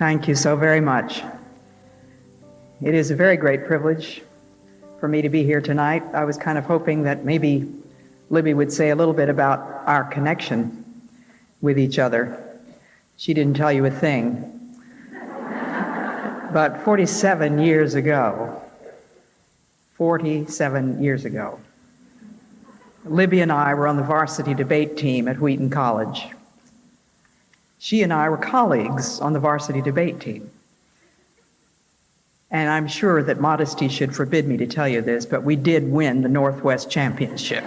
Thank you so very much. It is a very great privilege for me to be here tonight. I was kind of hoping that maybe Libby would say a little bit about our connection with each other. She didn't tell you a thing. But 47 years ago, Libby and I were on the varsity debate team at Wheaton College. She and I were colleagues on the varsity debate team. And I'm sure that modesty should forbid me to tell you this, but we did win the Northwest Championship.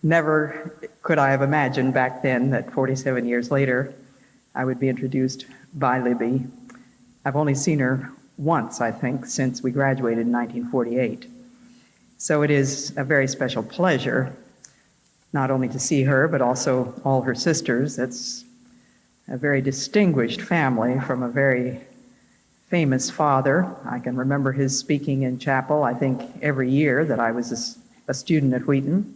Never could I have imagined back then that 47 years later, I would be introduced by Libby. I've only seen her once, I think, since we graduated in 1948. So it is a very special pleasure, not only to see her, but also all her sisters. It's a very distinguished family from a very famous father. I can remember his speaking in chapel, I think, every year that I was a student at Wheaton.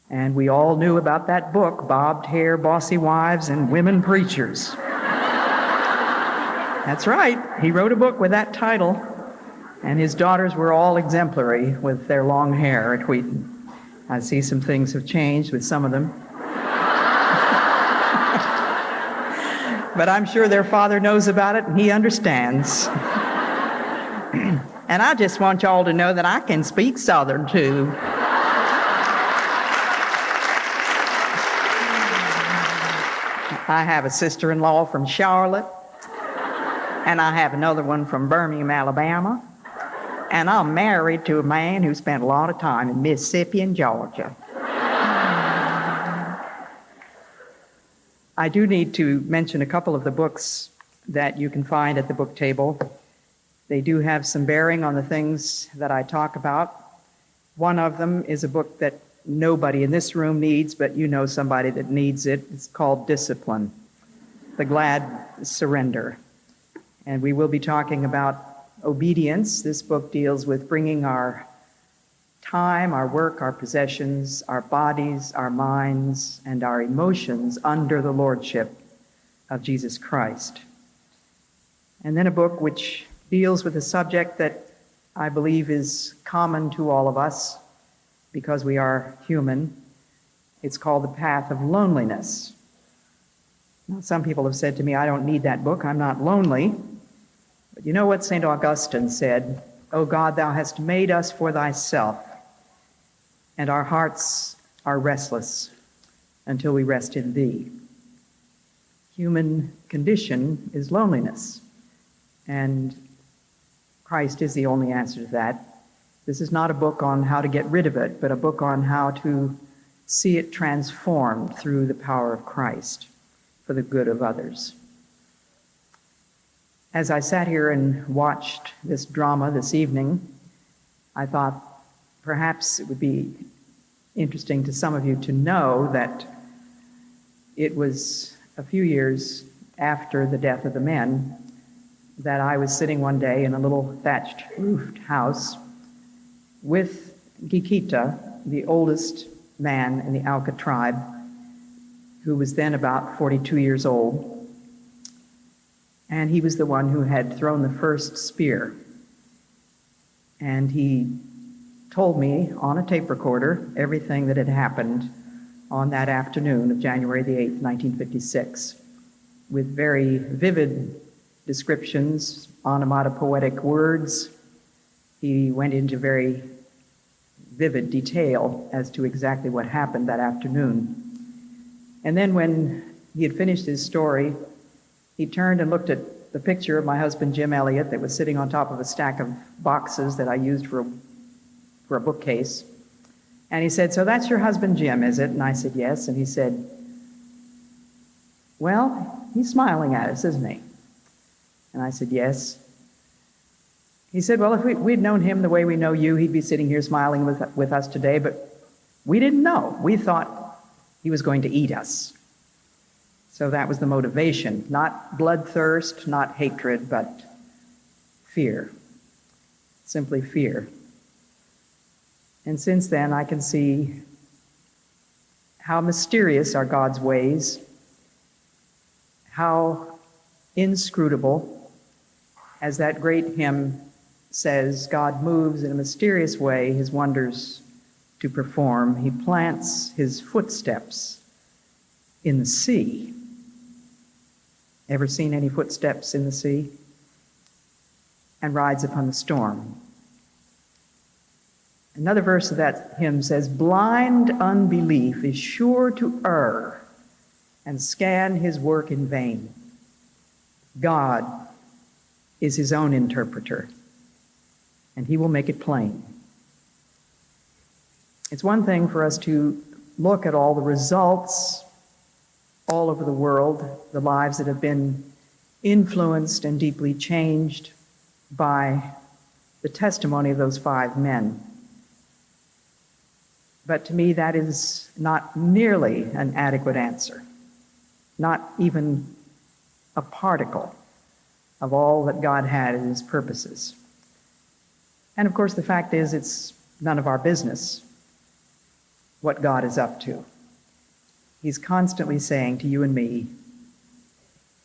And we all knew about that book, Bobbed Hair, Bossy Wives, and Women Preachers. That's right. He wrote a book with that title, and his daughters were all exemplary with their long hair at Wheaton. I see some things have changed with some of them. But I'm sure their father knows about it, and he understands. And I just want y'all to know that I can speak Southern, too. I have a sister-in-law from Charlotte, and I have another one from Birmingham, Alabama, and I'm married to a man who spent a lot of time in Mississippi and Georgia. I do need to mention a couple of the books that you can find at the book table. They do have some bearing on the things that I talk about. One of them is a book that nobody in this room needs, but you know somebody that needs it. It's called Discipline, The Glad Surrender. And we will be talking about obedience. This book deals with bringing our time, our work, our possessions, our bodies, our minds, and our emotions under the lordship of Jesus Christ. And then a book which deals with a subject that I believe is common to all of us because we are human. It's called The Path of Loneliness. Now, some people have said to me, I don't need that book, I'm not lonely. But you know what St. Augustine said? O God, thou hast made us for thyself, and our hearts are restless until we rest in thee. Human condition is loneliness, and Christ is the only answer to that. This is not a book on how to get rid of it, but a book on how to see it transformed through the power of Christ for the good of others. As I sat here and watched this drama this evening, I thought perhaps it would be interesting to some of you to know that it was a few years after the death of the men that I was sitting one day in a little thatched roofed house with Gikita, the oldest man in the Auca tribe, who was then about 42 years old. And he was the one who had thrown the first spear. And he told me on a tape recorder everything that had happened on that afternoon of January the 8th, 1956, with very vivid descriptions, onomatopoetic words. He went into very vivid detail as to exactly what happened that afternoon. And then when he had finished his story, he turned and looked at the picture of my husband, Jim Elliott, that was sitting on top of a stack of boxes that I used for a bookcase. And he said, so that's your husband, Jim, is it? And I said, yes. And he said, well, he's smiling at us, isn't he? And I said, yes. He said, well, if we'd known him the way we know you, he'd be sitting here smiling with us today, but we didn't know. We thought he was going to eat us. So that was the motivation, not bloodthirst, not hatred, but fear, simply fear. And since then, I can see How mysterious are God's ways, how inscrutable, as that great hymn says, God moves in a mysterious way his wonders to perform. He plants his footsteps in the sea. Ever seen any footsteps in the sea? And rides upon the storm. Another verse of that hymn says, blind unbelief is sure to err and scan his work in vain. God is his own interpreter, and he will make it plain. It's one thing for us to look at all the results all over the world, the lives that have been influenced and deeply changed by the testimony of those 5 men. But to me, that is not nearly an adequate answer, not even a particle of all that God had in his purposes. And of course, the fact is, it's none of our business what God is up to. He's constantly saying to you and me,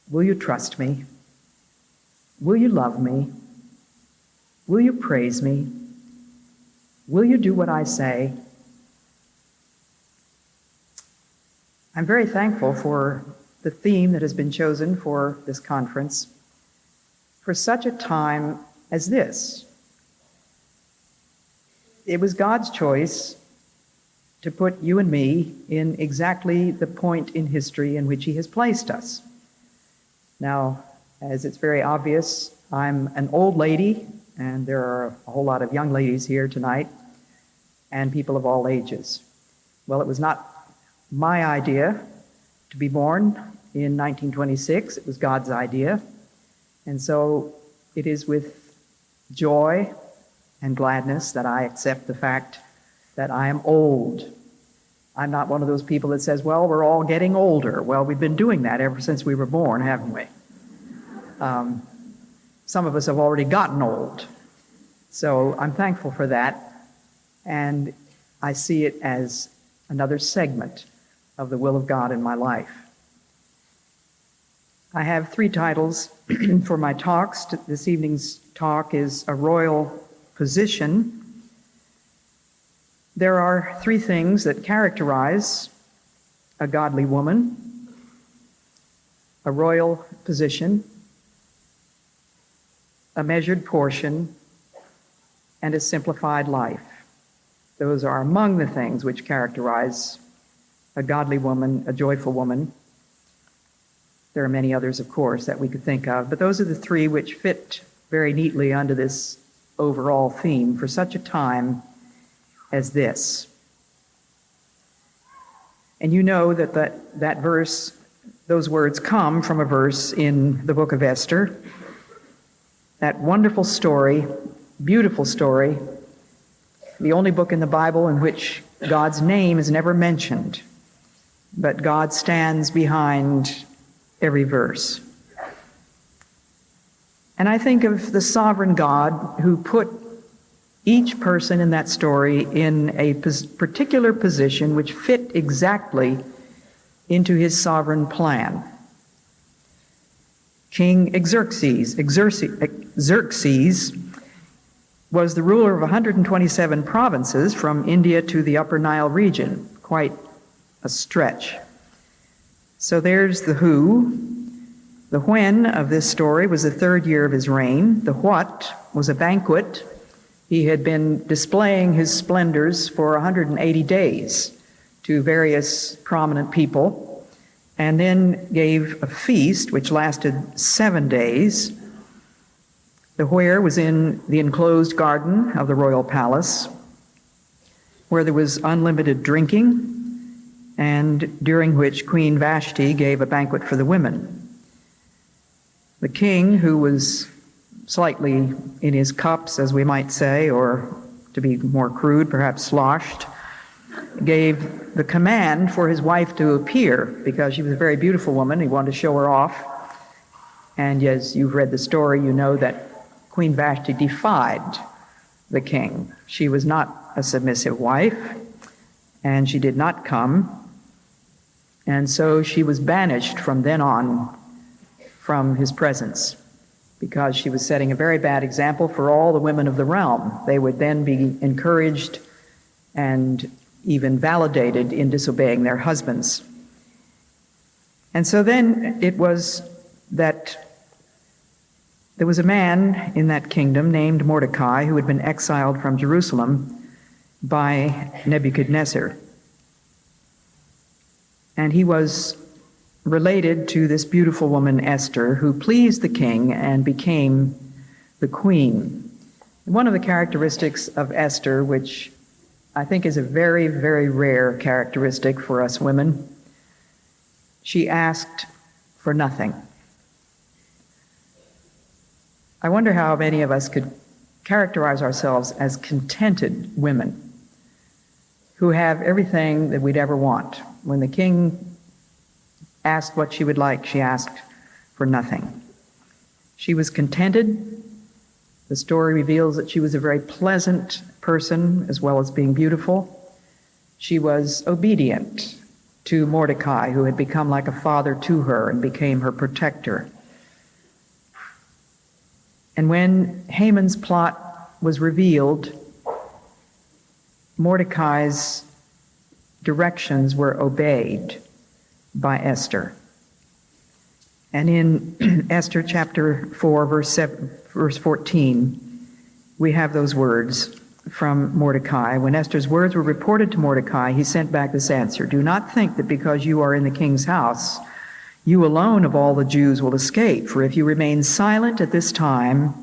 will you trust me? Will you love me? Will you praise me? Will you do what I say? I'm very thankful for the theme that has been chosen for this conference, for such a time as this. It was God's choice to put you and me in exactly the point in history in which he has placed us. Now, as it's very obvious, I'm an old lady, and there are a whole lot of young ladies here tonight, and people of all ages. Well, it was not my idea to be born in 1926. It was God's idea. And so it is with joy and gladness that I accept the fact that I am old. I'm not one of those people that says, well, we're all getting older. Well, we've been doing that ever since we were born, haven't we? Some of us have already gotten old. So I'm thankful for that. And I see it as another segment of the will of God in my life. I have 3 titles for my talks. This evening's talk is A Royal Position. There are 3 things that characterize a godly woman: a royal position, a measured portion, and a simplified life. Those are among the things which characterize a godly woman, a joyful woman. There are many others, of course, that we could think of, but those are the 3 which fit very neatly under this overall theme for such a time as this. And you know that verse, those words come from a verse in the book of Esther, that wonderful story, beautiful story, the only book in the Bible in which God's name is never mentioned, but God stands behind every verse. And I think of the sovereign God who put each person in that story in a particular position which fit exactly into his sovereign plan. King Xerxes was the ruler of 127 provinces from India to the Upper Nile region, quite a stretch. So there's the who. The when of this story was the 3rd year of his reign. The what was a banquet. He had been displaying his splendors for 180 days to various prominent people, and then gave a feast which lasted 7 days. The where was in the enclosed garden of the royal palace, where there was unlimited drinking, and during which Queen Vashti gave a banquet for the women. The king, who was slightly in his cups, as we might say, or to be more crude, perhaps sloshed, gave the command for his wife to appear because she was a very beautiful woman. He wanted to show her off. And as you've read the story, you know that Queen Vashti defied the king. She was not a submissive wife, and she did not come. And so she was banished from then on from his presence, because she was setting a very bad example for all the women of the realm. They would then be encouraged and even validated in disobeying their husbands. And so then it was that there was a man in that kingdom named Mordecai who had been exiled from Jerusalem by Nebuchadnezzar. And he was related to this beautiful woman Esther, who pleased the king and became the queen. One of the characteristics of Esther, which I think is a very, very rare characteristic for us women, she asked for nothing. I wonder how many of us could characterize ourselves as contented women who have everything that we'd ever want. When the king asked what she would like, she asked for nothing. She was contented. The story reveals that she was a very pleasant person as well as being beautiful. She was obedient to Mordecai, who had become like a father to her and became her protector. And when Haman's plot was revealed, Mordecai's directions were obeyed by Esther. And in Esther chapter 4, verse 14, we have those words from Mordecai. When Esther's words were reported to Mordecai, he sent back this answer: "Do not think that because you are in the king's house, you alone of all the Jews will escape. For if you remain silent at this time,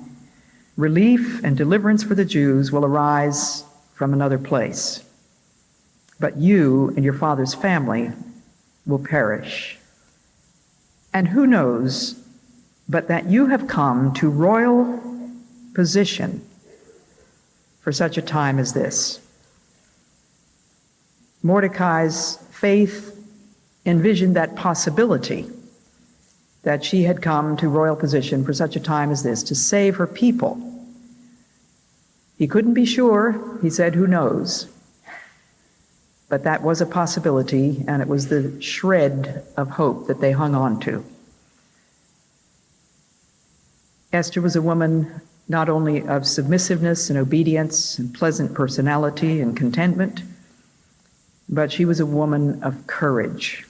relief and deliverance for the Jews will arise from another place. But you and your father's family will perish. And who knows but that you have come to royal position for such a time as this?" Mordecai's faith envisioned that possibility, that she had come to royal position for such a time as this, to save her people. He couldn't be sure. He said, "Who knows?" But that was a possibility, and it was the shred of hope that they hung on to. Esther was a woman not only of submissiveness and obedience and pleasant personality and contentment, but she was a woman of courage.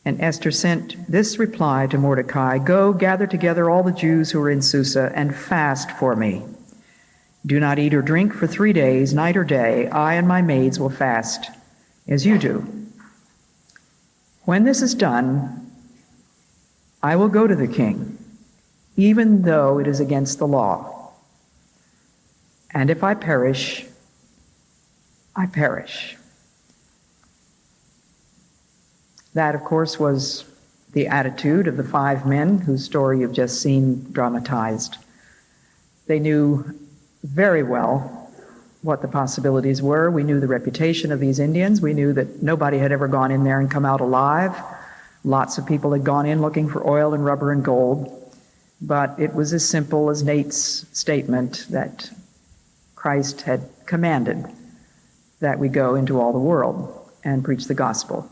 And Esther sent this reply to Mordecai: "Go, gather together all the Jews who are in Susa and fast for me. Do not eat or drink for 3 days, night or day. I and my maids will fast as you do. When this is done, I will go to the king, even though it is against the law. And if I perish, I perish." That, of course, was the attitude of the 5 men whose story you've just seen dramatized. They knew very well what the possibilities were. We knew the reputation of these Indians. We knew that nobody had ever gone in there and come out alive. Lots of people had gone in looking for oil and rubber and gold. But it was as simple as Nate's statement that Christ had commanded that we go into all the world and preach the gospel.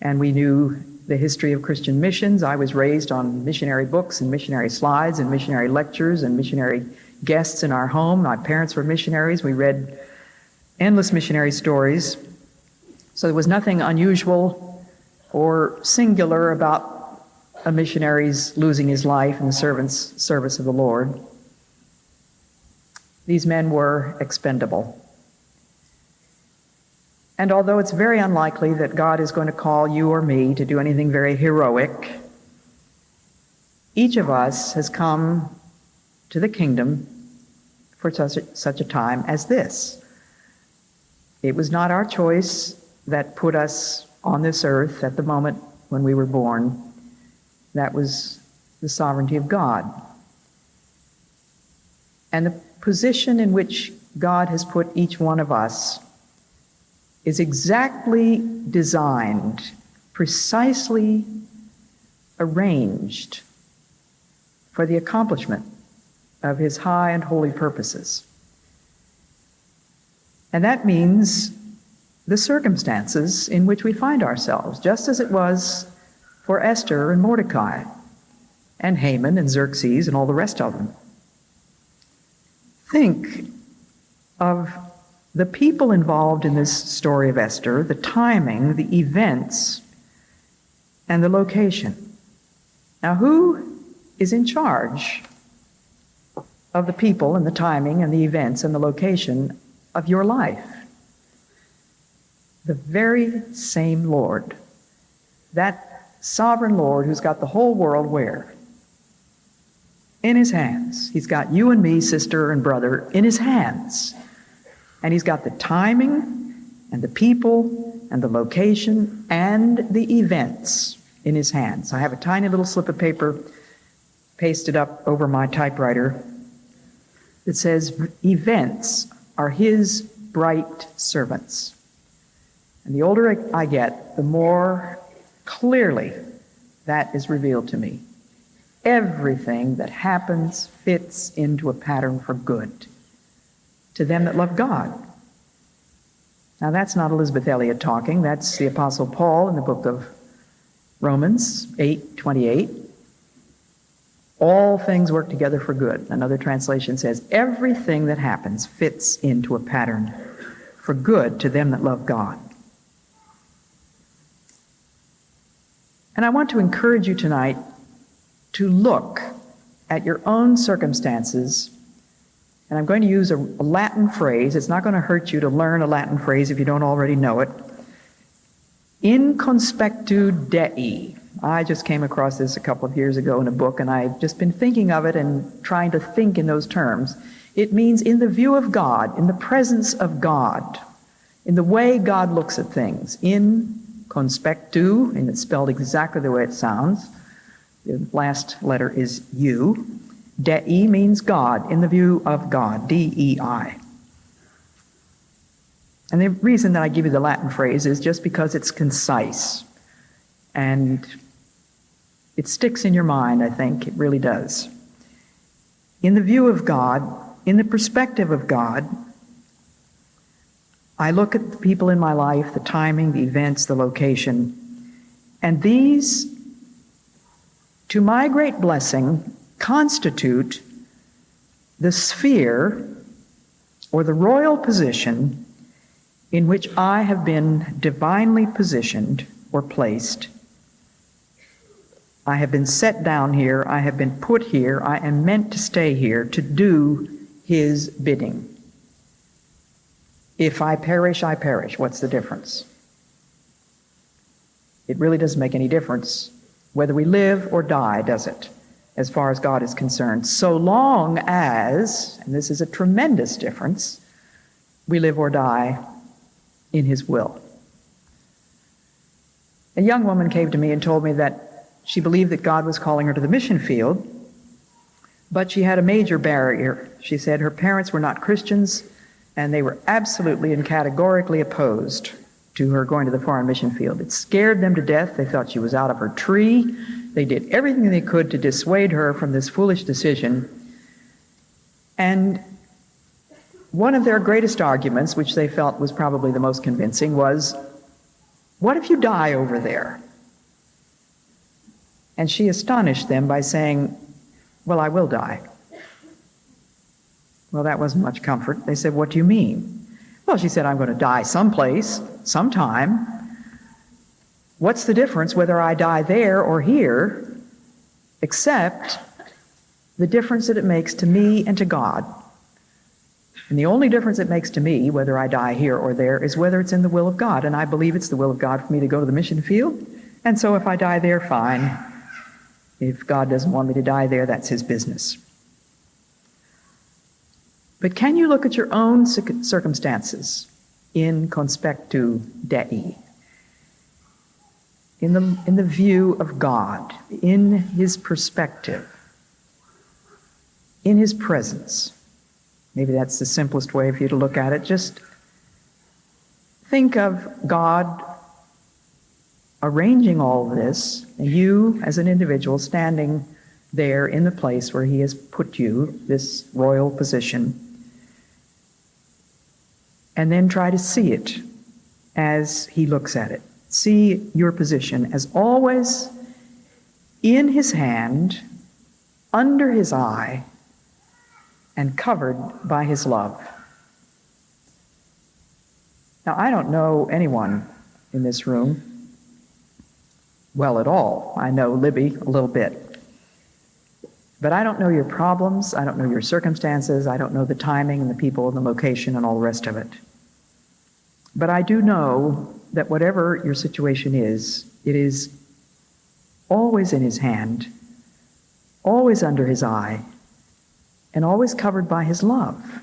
And we knew the history of Christian missions. I was raised on missionary books and missionary slides and missionary lectures and missionary guests in our home. My parents were missionaries. We read endless missionary stories. So there was nothing unusual or singular about a missionary's losing his life in the service of the Lord. These men were expendable. And although it's very unlikely that God is going to call you or me to do anything very heroic, each of us has come to the kingdom for such a time as this. It was not our choice that put us on this earth at the moment when we were born. That was the sovereignty of God. And the position in which God has put each one of us is exactly designed, precisely arranged for the accomplishment of his high and holy purposes. And that means the circumstances in which we find ourselves, just as it was for Esther and Mordecai and Haman and Xerxes and all the rest of them. Think of the people involved in this story of Esther, the timing, the events, and the location. Now, who is in charge of the people and the timing and the events and the location of your life? The very same Lord. That sovereign Lord who's got the whole world where? In his hands. He's got you and me, sister and brother, in his hands. And he's got the timing and the people and the location and the events in his hands. I have a tiny little slip of paper pasted up over my typewriter that says, events are his bright servants. And the older I get, the more clearly that is revealed to me. Everything that happens fits into a pattern for good to them that love God. Now, that's not Elisabeth Elliot talking. That's the Apostle Paul in the book of Romans 8:28. All things work together for good. Another translation says, everything that happens fits into a pattern for good to them that love God. And I want to encourage you tonight to look at your own circumstances. And I'm going to use a Latin phrase. It's not going to hurt you to learn a Latin phrase if you don't already know it. In conspectu Dei. I just came across this a couple of years ago in a book, and I've just been thinking of it and trying to think in those terms. It means in the view of God, in the presence of God, in the way God looks at things. In conspectu, and it's spelled exactly the way it sounds. The last letter is U. Dei means God, in the view of God, D-E-I. And the reason that I give you the Latin phrase is just because it's concise. And it sticks in your mind, I think. It really does. In the view of God, in the perspective of God, I look at the people in my life, the timing, the events, the location, and these, to my great blessing, constitute the sphere or the royal position in which I have been divinely positioned or placed. I have been set down here. I have been put here. I am meant to stay here to do his bidding. If I perish, I perish. What's the difference? It really doesn't make any difference whether we live or die, does it? As far as God is concerned. So long as, and this is a tremendous difference, we live or die in his will. A young woman came to me and told me that she believed that God was calling her to the mission field, but she had a major barrier. She said her parents were not Christians, and they were absolutely and categorically opposed to her going to the foreign mission field. It scared them to death. They thought she was out of her tree. They did everything they could to dissuade her from this foolish decision. And one of their greatest arguments, which they felt was probably the most convincing, was, what if you die over there? And she astonished them by saying, well, I will die. Well, that wasn't much comfort. They said, what do you mean? Well, she said, I'm going to die someplace, sometime. What's the difference whether I die there or here, except the difference that it makes to me and to God? And the only difference it makes to me, whether I die here or there, is whether it's in the will of God. And I believe it's the will of God for me to go to the mission field. And so if I die there, fine. If God doesn't want me to die there, that's his business. But can you look at your own circumstances in conspectu Dei? In the view of God, in his perspective, in his presence. Maybe that's the simplest way for you to look at it. Just think of God arranging all of this, and you as an individual standing there in the place where he has put you, this royal position, and then try to see it as he looks at it. See your position as always in his hand, under his eye, and covered by his love. Now, I don't know anyone in this room well at all. I know Libby a little bit. But I don't know your problems, I don't know your circumstances, I don't know the timing and the people and the location and all the rest of it. But I do know that whatever your situation is, it is always in his hand, always under his eye, and always covered by his love.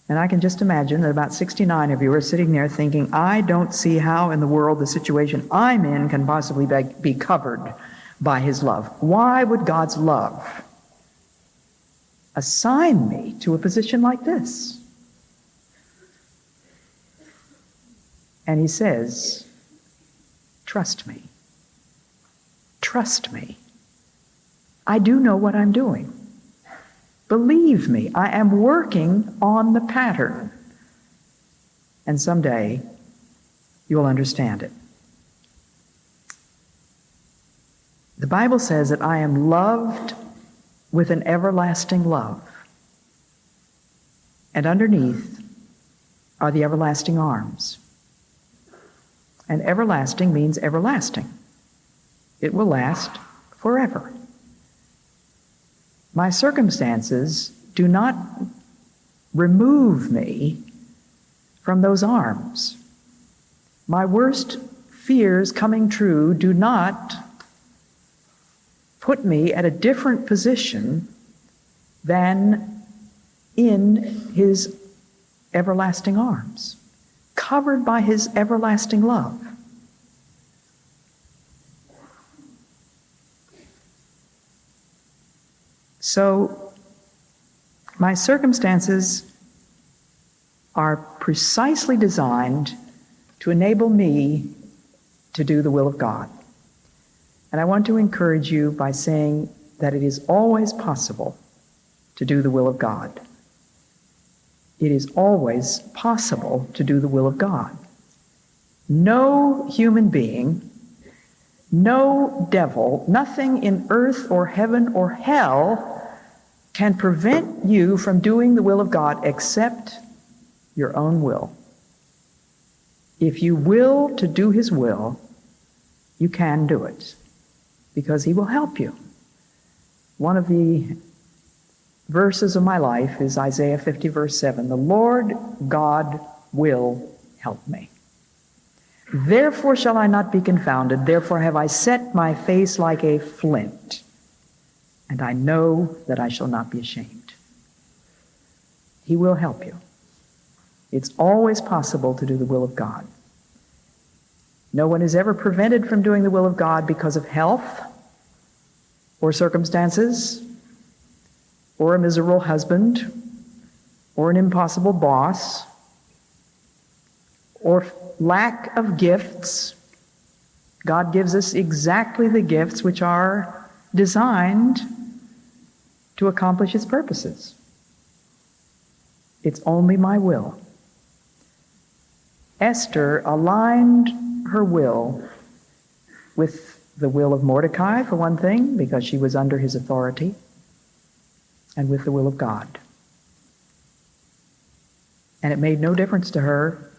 And I can just imagine that about 69 of you are sitting there thinking, I don't see how in the world the situation I'm in can possibly be covered by his love. Why would God's love assign me to a position like this? And he says, trust me. Trust me. I do know what I'm doing. Believe me, I am working on the pattern. And someday you'll understand it. The Bible says that I am loved with an everlasting love. And underneath are the everlasting arms. And everlasting means everlasting. It will last forever. My circumstances do not remove me from those arms. My worst fears coming true do not put me at a different position than in his everlasting arms, covered by his everlasting love. So, my circumstances are precisely designed to enable me to do the will of God. And I want to encourage you by saying that it is always possible to do the will of God. It is always possible to do the will of God. No human being, no devil, nothing in earth or heaven or hell can prevent you from doing the will of God except your own will. If you will to do his will, you can do it, because he will help you. One of the verses of my life is Isaiah 50, verse 7. The Lord God will help me. Therefore shall I not be confounded. Therefore have I set my face like a flint, and I know that I shall not be ashamed. He will help you. It's always possible to do the will of God. No one is ever prevented from doing the will of God because of health or circumstances or a miserable husband or an impossible boss or lack of gifts. God gives us exactly the gifts which are designed to accomplish his purposes. It's only my will. Esther aligned her will with the will of Mordecai, for one thing, because she was under his authority, and with the will of God. And it made no difference to her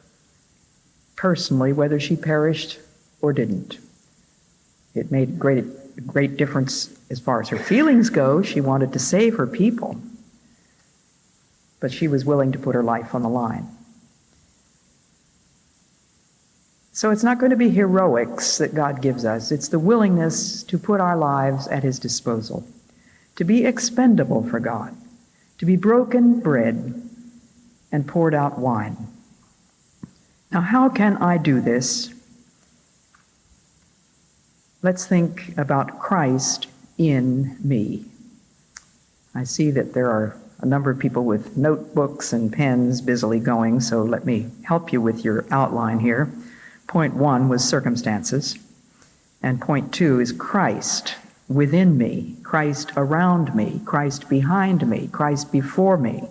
personally whether she perished or didn't. It made great difference as far as her feelings go. She wanted to save her people, but she was willing to put her life on the line. So it's not going to be heroics that God gives us. It's the willingness to put our lives at his disposal, to be expendable for God, to be broken bread and poured out wine. Now, how can I do this? Let's think about Christ in me. I see that there are a number of people with notebooks and pens busily going, so let me help you with your outline here. Point 1 was circumstances, and point 2 is Christ within me, Christ around me, Christ behind me, Christ before me,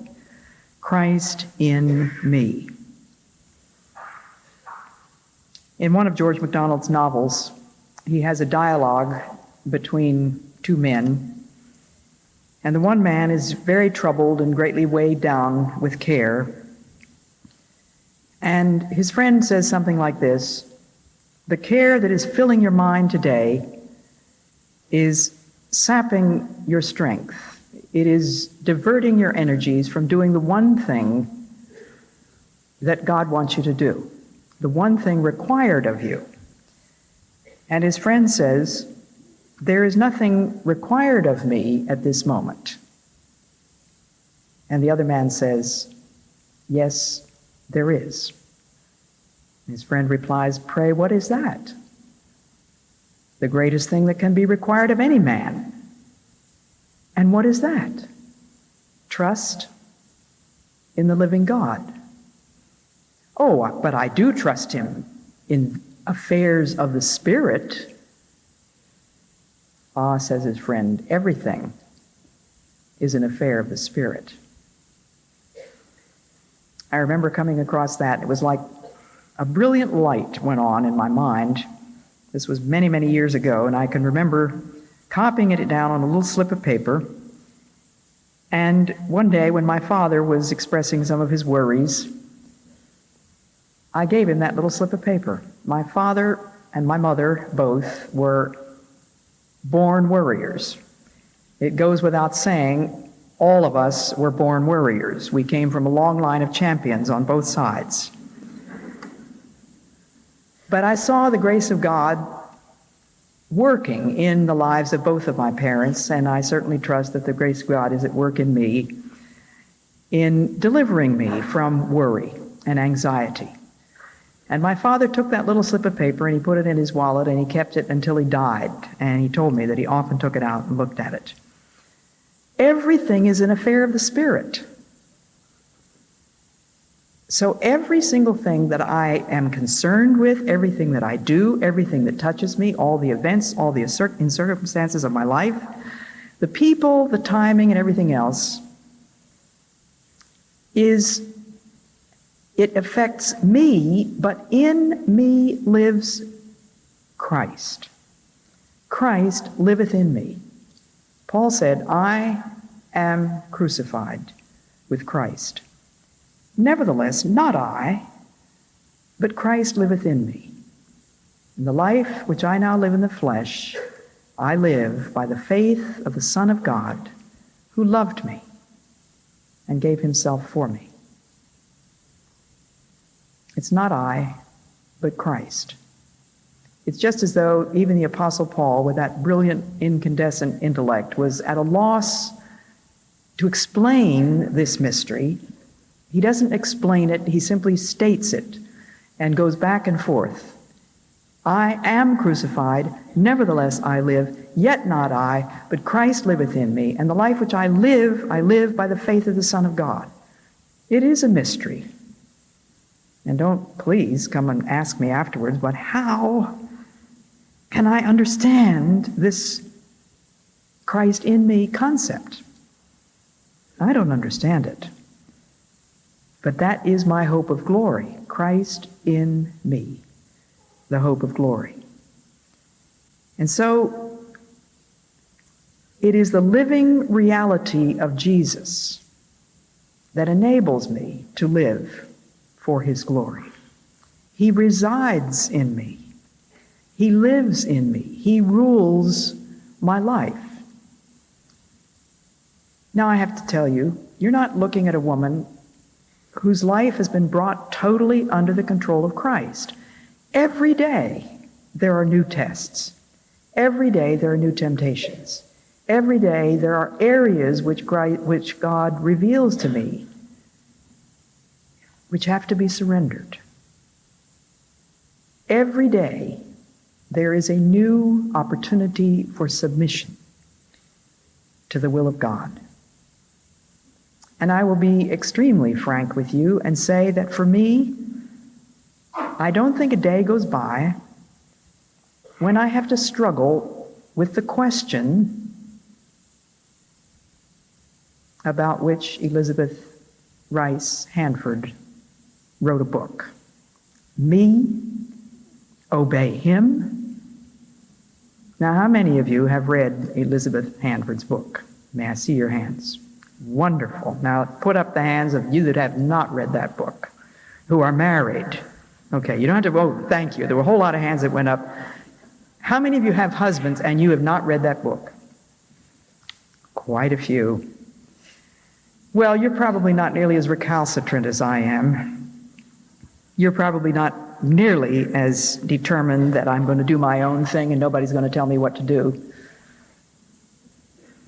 Christ in me. In one of George MacDonald's novels, he has a dialogue between two men, and the one man is very troubled and greatly weighed down with care. And his friend says something like this: "The care that is filling your mind today is sapping your strength. It is diverting your energies from doing the one thing that God wants you to do, the one thing required of you." And his friend says, "There is nothing required of me at this moment." And the other man says, "Yes, there is." His friend replies, "Pray, what is that?" "The greatest thing that can be required of any man." "And what is that?" "Trust in the living God." "Oh, but I do trust him in affairs of the Spirit." "Ah," says his friend, "everything is an affair of the Spirit." I remember coming across that. It was like a brilliant light went on in my mind. This was many, many years ago, and I can remember copying it down on a little slip of paper. And one day when my father was expressing some of his worries, I gave him that little slip of paper. My father and my mother both were born worriers. It goes without saying, all of us were born worriers. We came from a long line of champions on both sides. But I saw the grace of God working in the lives of both of my parents, and I certainly trust that the grace of God is at work in me in delivering me from worry and anxiety. And my father took that little slip of paper and he put it in his wallet and he kept it until he died. And he told me that he often took it out and looked at it. Everything is an affair of the Spirit. So every single thing that I am concerned with, everything that I do, everything that touches me, all the events, all the circumstances of my life, the people, the timing, and everything else, it affects me, but in me lives Christ. Christ liveth in me. Paul said, "I am crucified with Christ. Nevertheless, not I, but Christ liveth in me. In the life which I now live in the flesh, I live by the faith of the Son of God, who loved me and gave himself for me." It's not I, but Christ. It's just as though even the Apostle Paul, with that brilliant incandescent intellect, was at a loss to explain this mystery. He doesn't explain it, he simply states it and goes back and forth. "I am crucified, nevertheless I live, yet not I, but Christ liveth in me, and the life which I live by the faith of the Son of God." It is a mystery. And don't please come and ask me afterwards, but how can I understand this Christ in me concept? I don't understand it. But that is my hope of glory, Christ in me, the hope of glory. And so it is the living reality of Jesus that enables me to live for his glory. He resides in me. He lives in me. He rules my life. Now I have to tell you, you're not looking at a woman whose life has been brought totally under the control of Christ. Every day there are new tests. Every day there are new temptations. Every day there are areas which God reveals to me which have to be surrendered. Every day there is a new opportunity for submission to the will of God. And I will be extremely frank with you and say that for me, I don't think a day goes by when I have to struggle with the question about which Elisabeth Rice Hanford wrote a book. Me obey him. Now, how many of you have read Elisabeth Hanford's book? May I see your hands? Wonderful. Now, put up the hands of you that have not read that book, who are married. Okay, you don't have to, oh, thank you. There were a whole lot of hands that went up. How many of you have husbands and you have not read that book? Quite a few. Well, you're probably not nearly as recalcitrant as I am. You're probably not nearly as determined that I'm going to do my own thing and nobody's going to tell me what to do.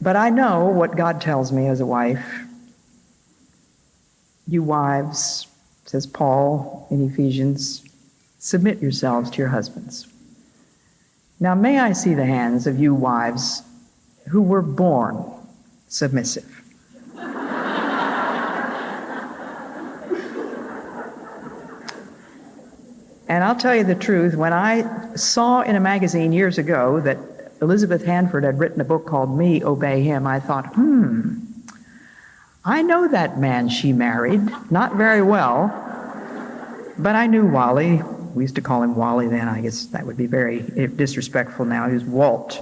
But I know what God tells me as a wife. You wives, says Paul in Ephesians, submit yourselves to your husbands. Now, may I see the hands of you wives who were born submissive? And I'll tell you the truth, when I saw in a magazine years ago that Elisabeth Hanford had written a book called Me, Obey Him, I thought, I know that man she married, not very well, but I knew Wally. We used to call him Wally then. I guess that would be very disrespectful now. He was Walt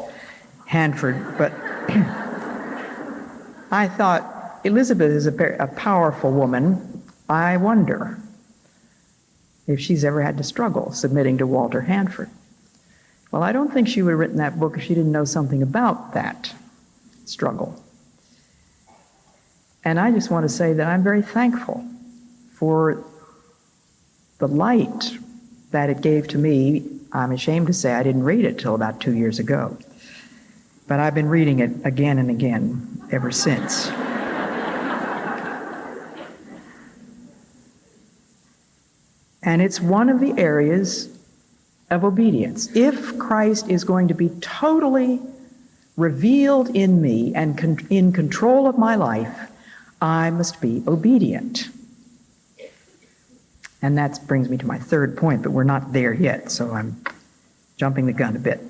Hanford. But I thought, Elisabeth is a powerful woman. I wonder if she's ever had to struggle submitting to Walter Hanford. Well, I don't think she would have written that book if she didn't know something about that struggle. And I just want to say that I'm very thankful for the light that it gave to me. I'm ashamed to say I didn't read it till about 2 years ago. But I've been reading it again and again ever since. And it's one of the areas of obedience. If Christ is going to be totally revealed in me and in control of my life, I must be obedient. And that brings me to my third point, but we're not there yet, so I'm jumping the gun a bit.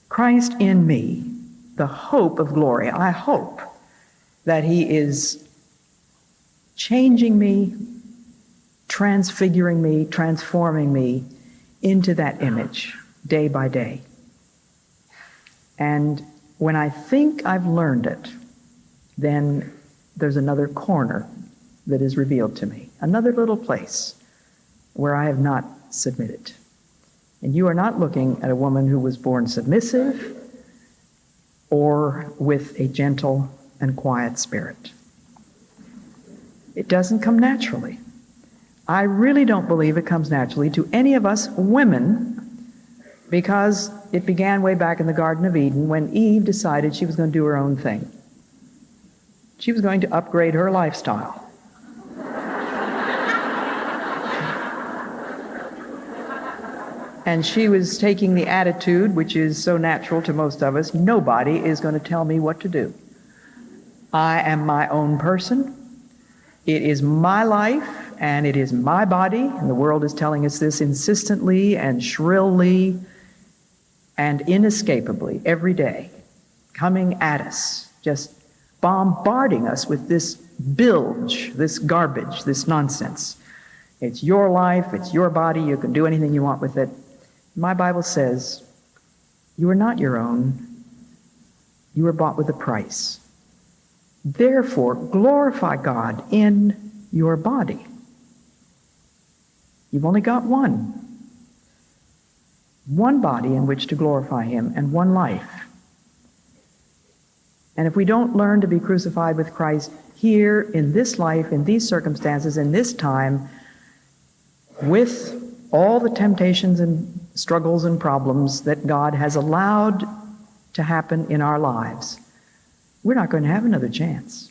Christ in me, the hope of glory. I hope that he is changing me, transfiguring me, transforming me into that image day by day. And when I think I've learned it, then there's another corner that is revealed to me, another little place where I have not submitted. And you are not looking at a woman who was born submissive or with a gentle and quiet spirit. It doesn't come naturally. I really don't believe it comes naturally to any of us women, because it began way back in the Garden of Eden when Eve decided she was going to do her own thing. She was going to upgrade her lifestyle. And she was taking the attitude, which is so natural to most of us, nobody is going to tell me what to do. I am my own person. It is my life, and it is my body, and the world is telling us this insistently and shrilly and inescapably every day, coming at us, just bombarding us with this bilge, this garbage, this nonsense. It's your life, it's your body, you can do anything you want with it. My Bible says, you are not your own. You were bought with a price. Therefore, glorify God in your body. You've only got one body in which to glorify him, and one life. And if we don't learn to be crucified with Christ here in this life, in these circumstances, in this time, with all the temptations and struggles and problems that God has allowed to happen in our lives, we're not going to have another chance.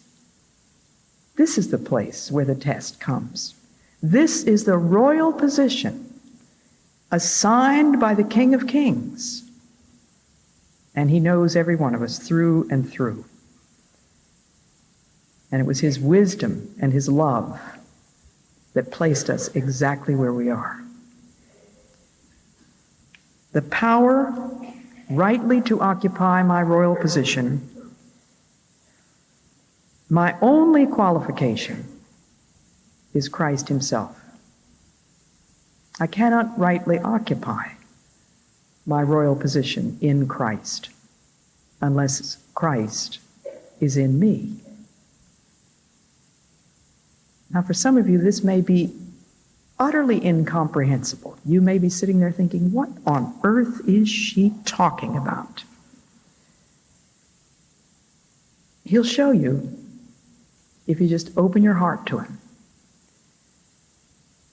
This is the place where the test comes. This is the royal position assigned by the King of Kings. And he knows every one of us through and through. And it was his wisdom and his love that placed us exactly where we are. The power rightly to occupy my royal position, my only qualification is Christ himself. I cannot rightly occupy my royal position in Christ unless Christ is in me. Now, for some of you, this may be utterly incomprehensible. You may be sitting there thinking, what on earth is she talking about? He'll show you if you just open your heart to him.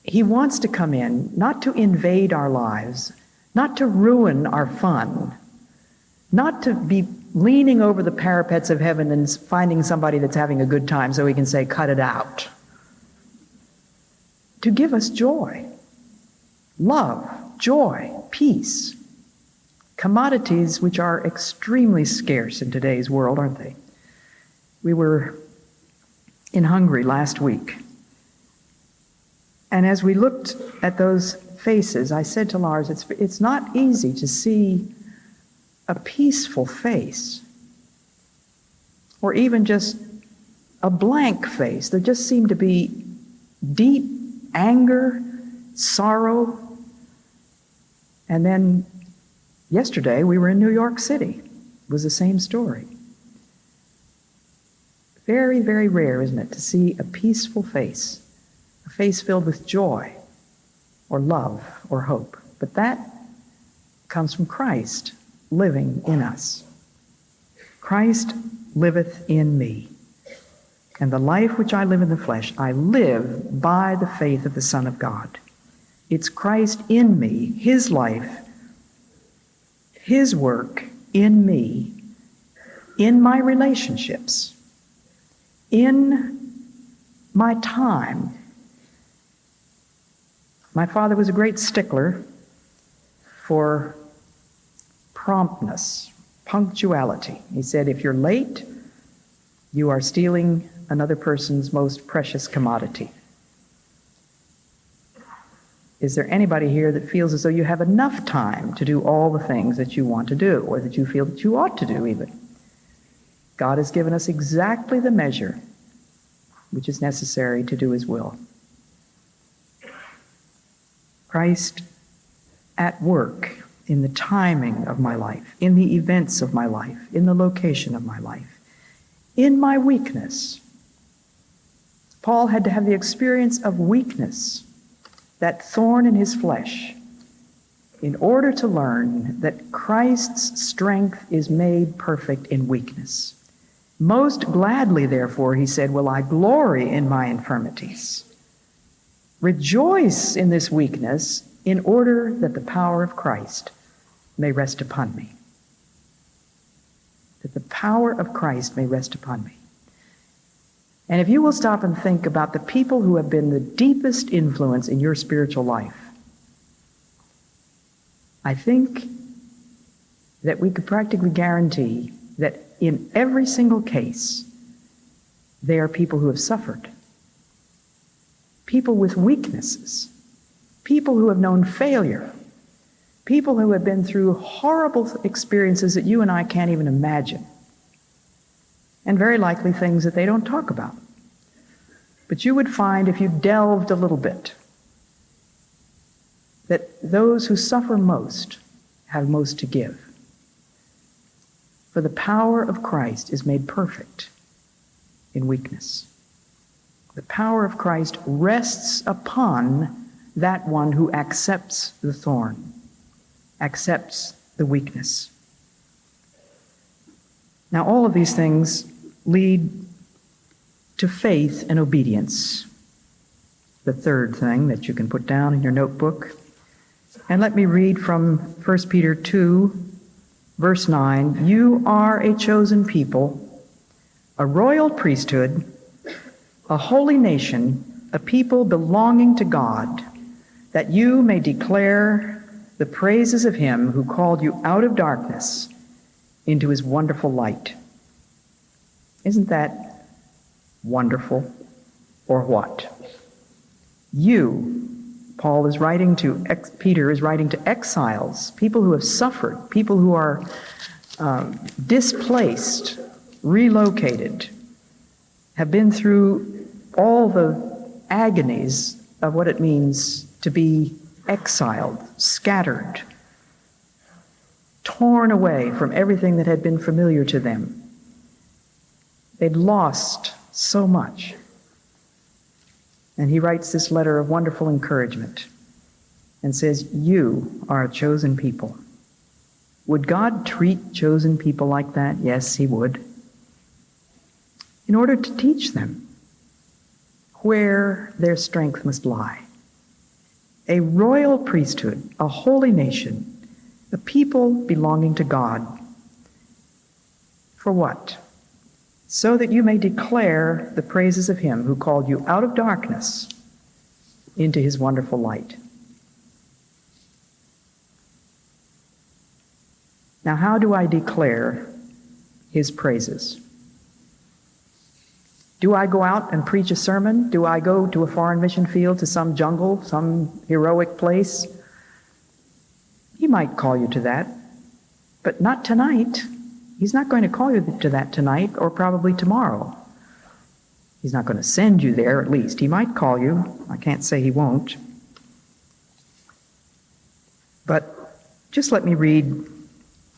He wants to come in, not to invade our lives, not to ruin our fun, not to be leaning over the parapets of heaven and finding somebody that's having a good time so he can say, cut it out. To give us joy, love, joy, peace, commodities which are extremely scarce in today's world, aren't they? We were in Hungary last week, and as we looked at those faces, I said to Lars, it's not easy to see a peaceful face, or even just a blank face. There just seemed to be deep anger, sorrow. And then yesterday we were in New York City. It was the same story. Very, very rare, isn't it, to see a peaceful face, a face filled with joy or love or hope. But that comes from Christ living in us. Christ liveth in me. And the life which I live in the flesh, I live by the faith of the Son of God. It's Christ in me, his life, his work in me, in my relationships, in my time. My father was a great stickler for promptness, punctuality. He said, if you're late, you are stealing another person's most precious commodity. Is there anybody here that feels as though you have enough time to do all the things that you want to do, or that you feel that you ought to do even? God has given us exactly the measure which is necessary to do his will. Christ at work in the timing of my life, in the events of my life, in the location of my life, in my weakness. Paul had to have the experience of weakness, that thorn in his flesh, in order to learn that Christ's strength is made perfect in weakness. Most gladly, therefore, he said, will I glory in my infirmities. Rejoice in this weakness in order that the power of Christ may rest upon me. That the power of Christ may rest upon me. And if you will stop and think about the people who have been the deepest influence in your spiritual life, I think that we could practically guarantee that in every single case, they are people who have suffered. People with weaknesses. People who have known failure. People who have been through horrible experiences that you and I can't even imagine. And very likely things that they don't talk about. But you would find, if you delved a little bit, that those who suffer most have most to give. For the power of Christ is made perfect in weakness. The power of Christ rests upon that one who accepts the thorn, accepts the weakness. Now, all of these things lead to faith and obedience. The third thing that you can put down in your notebook. And let me read from 1 Peter 2, verse 9. You are a chosen people, a royal priesthood, a holy nation, a people belonging to God, that you may declare the praises of him who called you out of darkness into his wonderful light. Isn't that wonderful? Or what? You, Paul is writing to, Peter is writing to exiles, people who have suffered, people who are displaced, relocated, have been through all the agonies of what it means to be exiled, scattered, torn away from everything that had been familiar to them. They'd lost so much. And he writes this letter of wonderful encouragement and says, you are a chosen people. Would God treat chosen people like that? Yes, he would. In order to teach them where their strength must lie. A royal priesthood, a holy nation, a people belonging to God. For what? So that you may declare the praises of him who called you out of darkness into his wonderful light. Now, how do I declare his praises? Do I go out and preach a sermon? Do I go to a foreign mission field, to some jungle, some heroic place? He might call you to that, but not tonight. He's not going to call you to that tonight or probably tomorrow. He's not going to send you there, at least. He might call you. I can't say he won't. But just let me read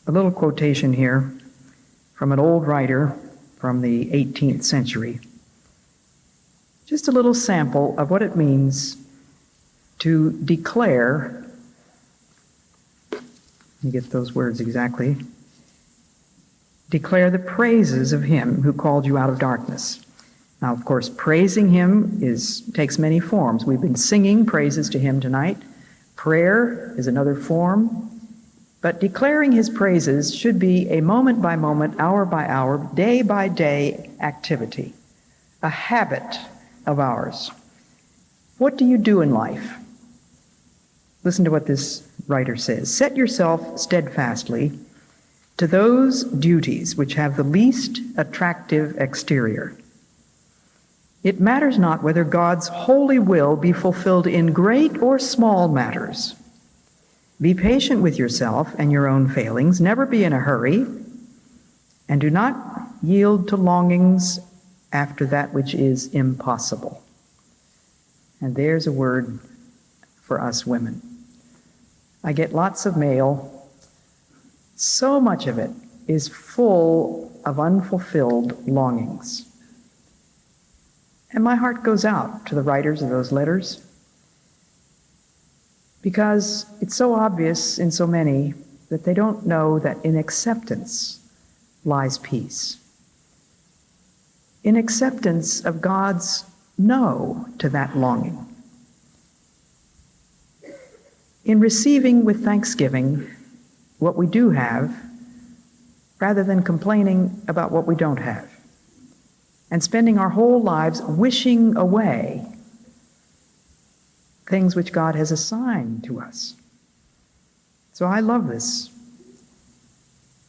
a little quotation here from an old writer from the 18th century. Just a little sample of what it means to declare, let me get those words exactly, declare the praises of him who called you out of darkness. Now, of course, praising him takes many forms. We've been singing praises to him tonight. Prayer is another form. But declaring his praises should be a moment by moment, hour by hour, day by day activity, a habit of ours. What do you do in life? Listen to what this writer says. Set yourself steadfastly to those duties which have the least attractive exterior. It matters not whether God's holy will be fulfilled in great or small matters. Be patient with yourself and your own failings. Never be in a hurry. And do not yield to longings after that which is impossible. And there's a word for us women. I get lots of mail. So much of it is full of unfulfilled longings. And my heart goes out to the writers of those letters, because it's so obvious in so many that they don't know that in acceptance lies peace. In acceptance of God's no to that longing. In receiving with thanksgiving what we do have, rather than complaining about what we don't have. And spending our whole lives wishing away things which God has assigned to us. So I love this.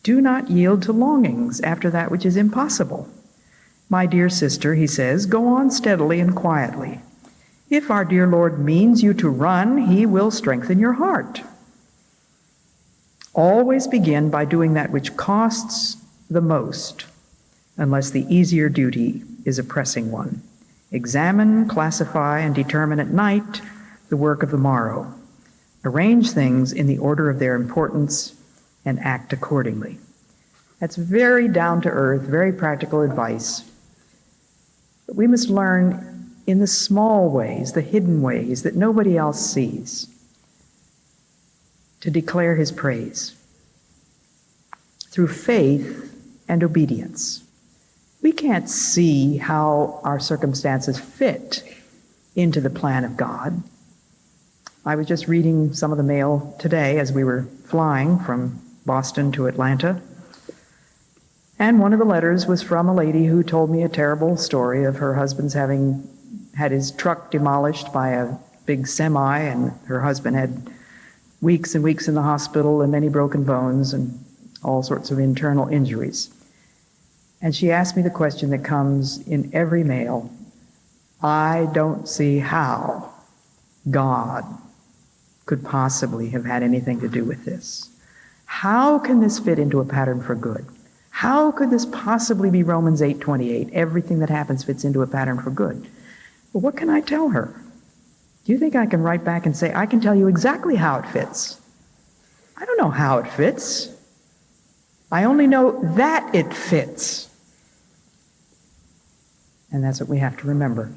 Do not yield to longings after that which is impossible. My dear sister, he says, go on steadily and quietly. If our dear Lord means you to run, he will strengthen your heart. Always begin by doing that which costs the most, unless the easier duty is a pressing one. Examine, classify, and determine at night the work of the morrow. Arrange things in the order of their importance and act accordingly. That's very down-to-earth, very practical advice. But we must learn in the small ways, the hidden ways that nobody else sees, to declare his praise through faith and obedience. We can't see how our circumstances fit into the plan of God. I was just reading some of the mail today as we were flying from Boston to Atlanta. And one of the letters was from a lady who told me a terrible story of her husband's having had his truck demolished by a big semi, and her husband had weeks and weeks in the hospital and many broken bones and all sorts of internal injuries. And she asked me the question that comes in every mail. I don't see how God could possibly have had anything to do with this. How can this fit into a pattern for good? How could this possibly be Romans 8:28? Everything that happens fits into a pattern for good. But what can I tell her? Do you think I can write back and say, I can tell you exactly how it fits? I don't know how it fits. I only know that it fits. And that's what we have to remember.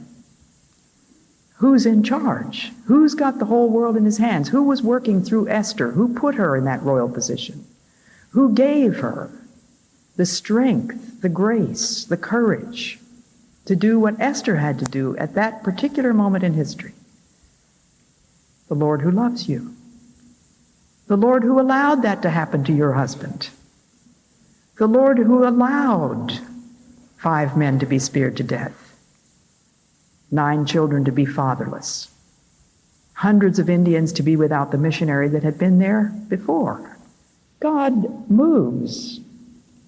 Who's in charge? Who's got the whole world in his hands? Who was working through Esther? Who put her in that royal position? Who gave her the strength, the grace, the courage to do what Esther had to do at that particular moment in history? The Lord who loves you. The Lord who allowed that to happen to your husband. The Lord who allowed 5 men to be speared to death, 9 children to be fatherless, hundreds of Indians to be without the missionary that had been there before. God moves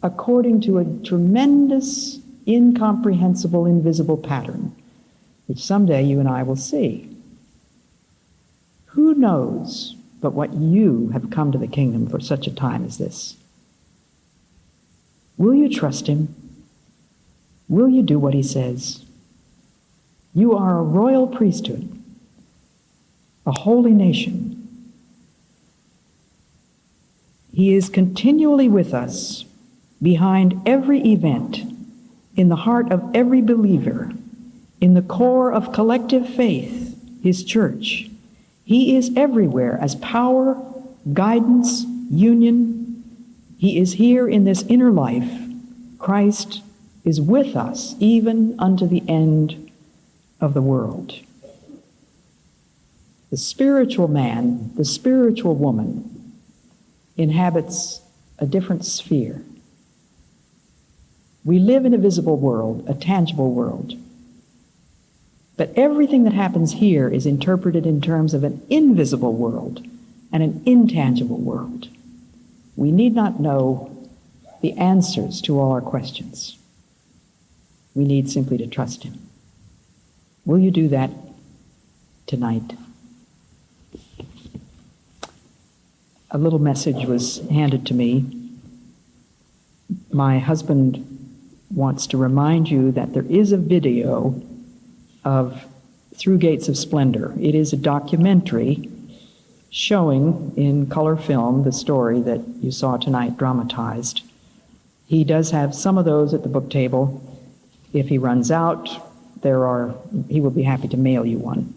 according to a tremendous, incomprehensible, invisible pattern, which someday you and I will see. Who knows but what you have come to the kingdom for such a time as this? Will you trust him? Will you do what he says? You are a royal priesthood, a holy nation. He is continually with us, behind every event, in the heart of every believer, in the core of collective faith, his church. He is everywhere as power, guidance, union. He is here in this inner life. Christ is with us even unto the end of the world. The spiritual man, the spiritual woman, inhabits a different sphere. We live in a visible world, a tangible world. But everything that happens here is interpreted in terms of an invisible world and an intangible world. We need not know the answers to all our questions. We need simply to trust him. Will you do that tonight? A little message was handed to me. My husband wants to remind you that there is a video of Through Gates of Splendor. It is a documentary showing in color film the story that you saw tonight dramatized. He does have some of those at the book table. If he runs out, he will be happy to mail you one.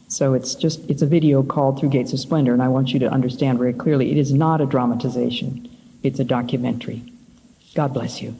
So it's a video called Through Gates of Splendor, and I want you to understand very clearly, it is not a dramatization. It's a documentary. God bless you.